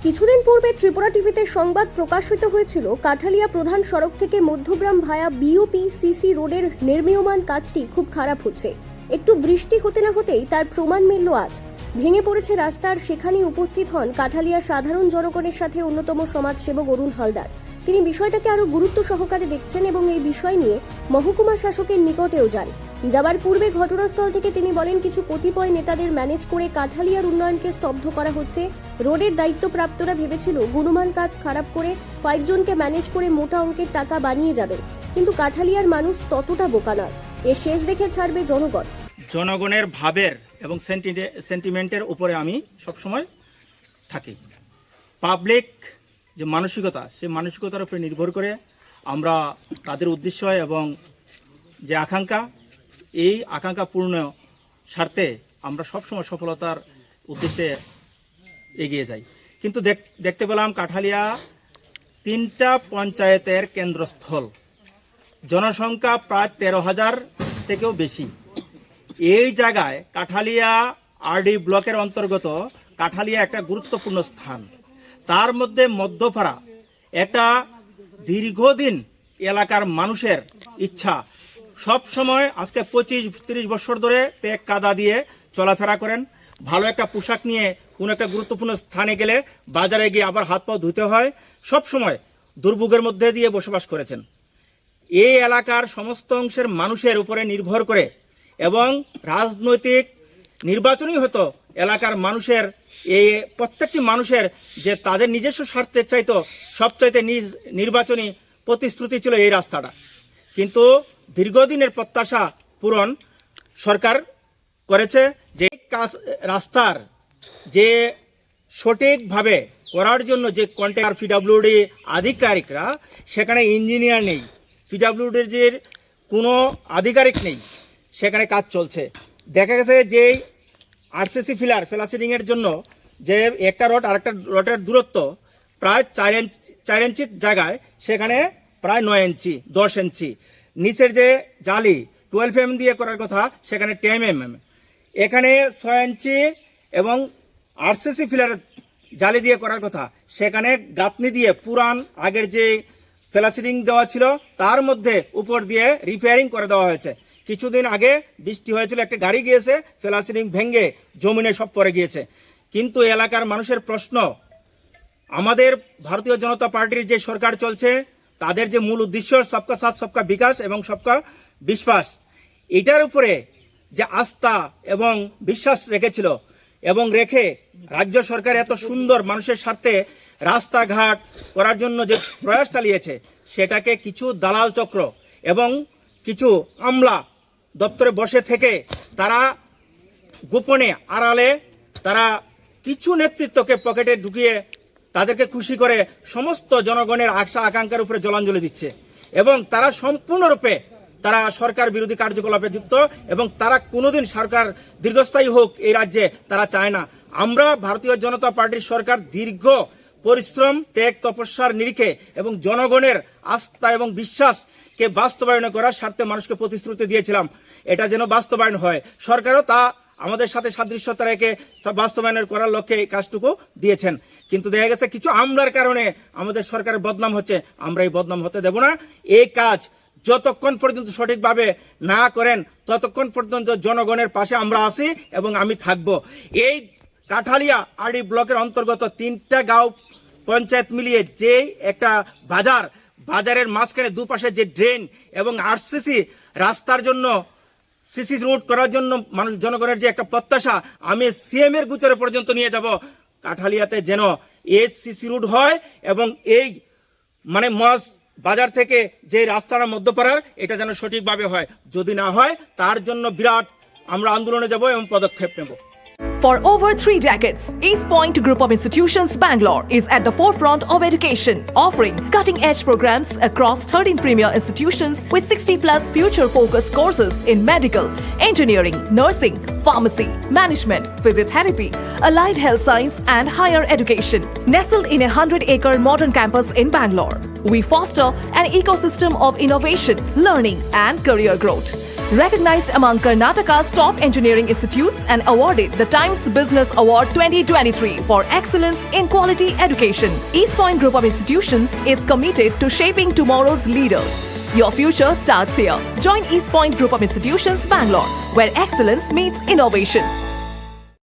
কিছুদিন পূর্বে ত্রিপুরা টিভিতে সংবাদ প্রকাশিত হয়েছিল কাঠালিয়া প্রধান সড়ক থেকে মধ্যগ্রাম ভায়া বিওপি-সিসি রোডের নির্মীয়মান কাজটি খুব খারাপ হচ্ছে। একটু বৃষ্টি হতে না হতেই তার প্রমাণ মিলল আজ। ভেঙে পড়েছে রাস্তার সেখানেই উপস্থিত হন কাঠালিয়ার সাধারণ জনগণের সাথে অন্যতম সমাজসেবক অরুণ হালদার। তিনি বিষয়টাকে আরো গুরুত্ব সহকারে দেখছেন এবং এই বিষয় নিয়ে মহকুমা শাসকের নিকটেও যান। যাবার পূর্বে ঘটনাস্থল থেকে তিনি বলেন, কিছু কতিপয় নেতাদের ম্যানেজ করে কাঠালিয়ার উন্নয়নকে স্তব্ধ করা হচ্ছে। রোডের দায়িত্বপ্রাপ্তরা ভেবেছিল গুণমান কাজ খারাপ করে কয়েকজনকে ম্যানেজ করে মোটা অঙ্কের টাকা বানিয়ে যাবেন, কিন্তু কাঠালিয়ার মানুষ ততটা বোকা নয়। এর শেষ দেখে ছাড়বে জনগণ। জনগণের ভাবের এবং সেন্টিমেন্টের উপরে আমি সবসময় থাকি। পাবলিক যে মানসিকতা, সেই মানসিকতার উপরে নির্ভর করে আমরা তাদের উদ্দেশ্য এবং যে আকাঙ্ক্ষা, এই আকাঙ্ক্ষা পূর্ণ স্বার্থে আমরা সবসময় সফলতার উদ্দেশ্যে এগিয়ে যাই। কিন্তু দেখতে পেলাম কাঠালিয়া 3টা পঞ্চায়েতের কেন্দ্রস্থল, জনসংখ্যা প্রায় 13,000 থেকেও বেশি। এই জায়গায় কাঠালিয়া আরডি ব্লকের অন্তর্গত কাঠালিয়া একটা গুরুত্বপূর্ণ স্থান। তার মধ্যে মধ্যপাড়া একটা দীর্ঘদিন এলাকার মানুষের ইচ্ছা, সব সময় আজকে 25-30 বছর ধরে পেক কাদা দিয়ে চলাফেরা করেন। ভালো একটা পোশাক নিয়ে কোনো একটা গুরুত্বপূর্ণ স্থানে গেলে বাজারে গিয়ে আবার হাত পা ধুতে হয়, সব সময় দুর্ভোগের মধ্যে দিয়ে বসবাস করেছেন। এই এলাকার সমস্ত অংশের মানুষের উপরে নির্ভর করে এবং রাজনৈতিক নির্বাচনই হতো এলাকার মানুষের, এই প্রত্যেকটি মানুষের যে তাদের নিজস্ব স্বার্থের চাইতো সবচাইতে নির্বাচনী প্রতিশ্রুতি ছিল এই রাস্তাটা। কিন্তু দীর্ঘদিনের প্রত্যাশা পূরণ সরকার করেছে। যে রাস্তার যে সঠিকভাবে করার জন্য যে কন্ট্রাক্টর পিডব্লিউডি আধিকারিকরা, সেখানে ইঞ্জিনিয়ার নেই, পিডব্লিউডির যে কোনো আধিকারিক নেই, সেখানে কাজ চলছে। দেখা গেছে যে আরসিসি ফ্লাসিডিংয়ের জন্য যে একটা রড আর একটা রডের দূরত্ব প্রায় 4 ইঞ্চি জায়গায় সেখানে প্রায় 9 ইঞ্চি 10 ইঞ্চি। নিচের যে জালি 12 mm দিয়ে করার কথা, সেখানে 10 mm। এখানে 6 ইঞ্চি এবং আরসিসি ফিলার জালি দিয়ে করার কথা, সেখানে গাঁথনি দিয়ে পুরান আগের যে ফ্লাসিডিং দেওয়া ছিল তার মধ্যে উপর দিয়ে রিপেয়ারিং করে দেওয়া হয়েছে। কিছুদিন আগে বৃষ্টি হয়েছিল, একটা গাড়ি গিয়েছে, ফ্লাসিডিং ভেঙে জমিনে সব পড়ে গিয়েছে। কিন্তু এলাকার মানুষের প্রশ্ন, আমাদের ভারতীয় জনতা পার্টির যে সরকার চলছে, তাদের যে মূল উদ্দেশ্য সবকা সাথ সবকা বিকাশ এবং সবকা বিশ্বাস, এটার উপরে যে আস্থা এবং বিশ্বাস রেখেছিল এবং রেখে রাজ্য সরকার এত সুন্দর মানুষের স্বার্থে রাস্তাঘাট করার জন্য যে প্রয়াস চালিয়েছে, সেটাকে কিছু দালাল চক্র এবং কিছু আমলা দপ্তরে বসে থেকে তারা গোপনে আড়ালে তারা কিছু নেতৃত্বকে পকেটে ঢুকিয়ে তাদেরকে খুশি করে সমস্ত জনগণের আশা আকাঙ্ক্ষার উপরে জলাঞ্জলি দিচ্ছে এবং তারা সম্পূর্ণরূপে তারা সরকার বিরোধী কার্যকলাপে যুক্ত এবং তারা কোনোদিন সরকার দীর্ঘস্থায়ী হোক এই রাজ্যে তারা চায় না। আমরা ভারতীয় জনতা পার্টির সরকার দীর্ঘ পরিশ্রম, ত্যাগ, তপস্যার নিরিখে এবং জনগণের আস্থা এবং বিশ্বাসকে বাস্তবায়ন করার স্বার্থে মানুষকে প্রতিশ্রুতি দিয়েছিলাম, এটা যেন বাস্তবায়ন হয়। সরকারও তা আমাদের সাথে সাদৃশ্যতা রেখে বাস্তবায়নের করার লক্ষ্যে এই কাজটুকু দিয়েছেন। কিন্তু দেখা গেছে কিছু আমলার কারণে আমাদের সরকারের বদনাম হচ্ছে। আমরা এই বদনাম হতে দেব না। এই কাজ যতক্ষণ পর্যন্ত সঠিকভাবে না করেন ততক্ষণ পর্যন্ত জনগণের পাশে আমরা আছি এবং আমি থাকব। এই কাঠালিয়া আরডি ব্লকের অন্তর্গত 3টা গাঁও পঞ্চায়েত মিলিয়ে যে একটা বাজারের মাঝখানে দুপাশে যে ড্রেন এবং আরসিসি রাস্তার জন্য, সিসি রোড করার জন্য মানুষ জনগণের যে একটা প্রত্যাশা, আমি সিএম এর গোচরে পর্যন্ত নিয়ে যাব কাঠালিয়াতে যেন এই সিসি রোড হয় এবং এই মানে বাজার থেকে যে রাস্তাটা মধ্যপাড়ার, এটা যেন সঠিকভাবে হয়। যদি না হয় তার জন্য বিরাট আমরা আন্দোলনে যাব এবং পদক্ষেপ নেব। For over 3 decades, East Point Group of Institutions Bangalore is at the forefront of education, offering cutting-edge programs across 13 premier institutions with 60+ future-focused courses in medical, engineering, nursing, pharmacy, management, physiotherapy, allied health science and higher education. Nestled in a 100-acre modern campus in Bangalore, we foster an ecosystem of innovation, learning and career growth. Recognized among Karnataka's top engineering institutes and awarded the Times Business Award 2023 for excellence in quality education. East Point Group of Institutions is committed to shaping tomorrow's leaders. Your future starts here. Join East Point Group of Institutions, Bangalore, where excellence meets innovation.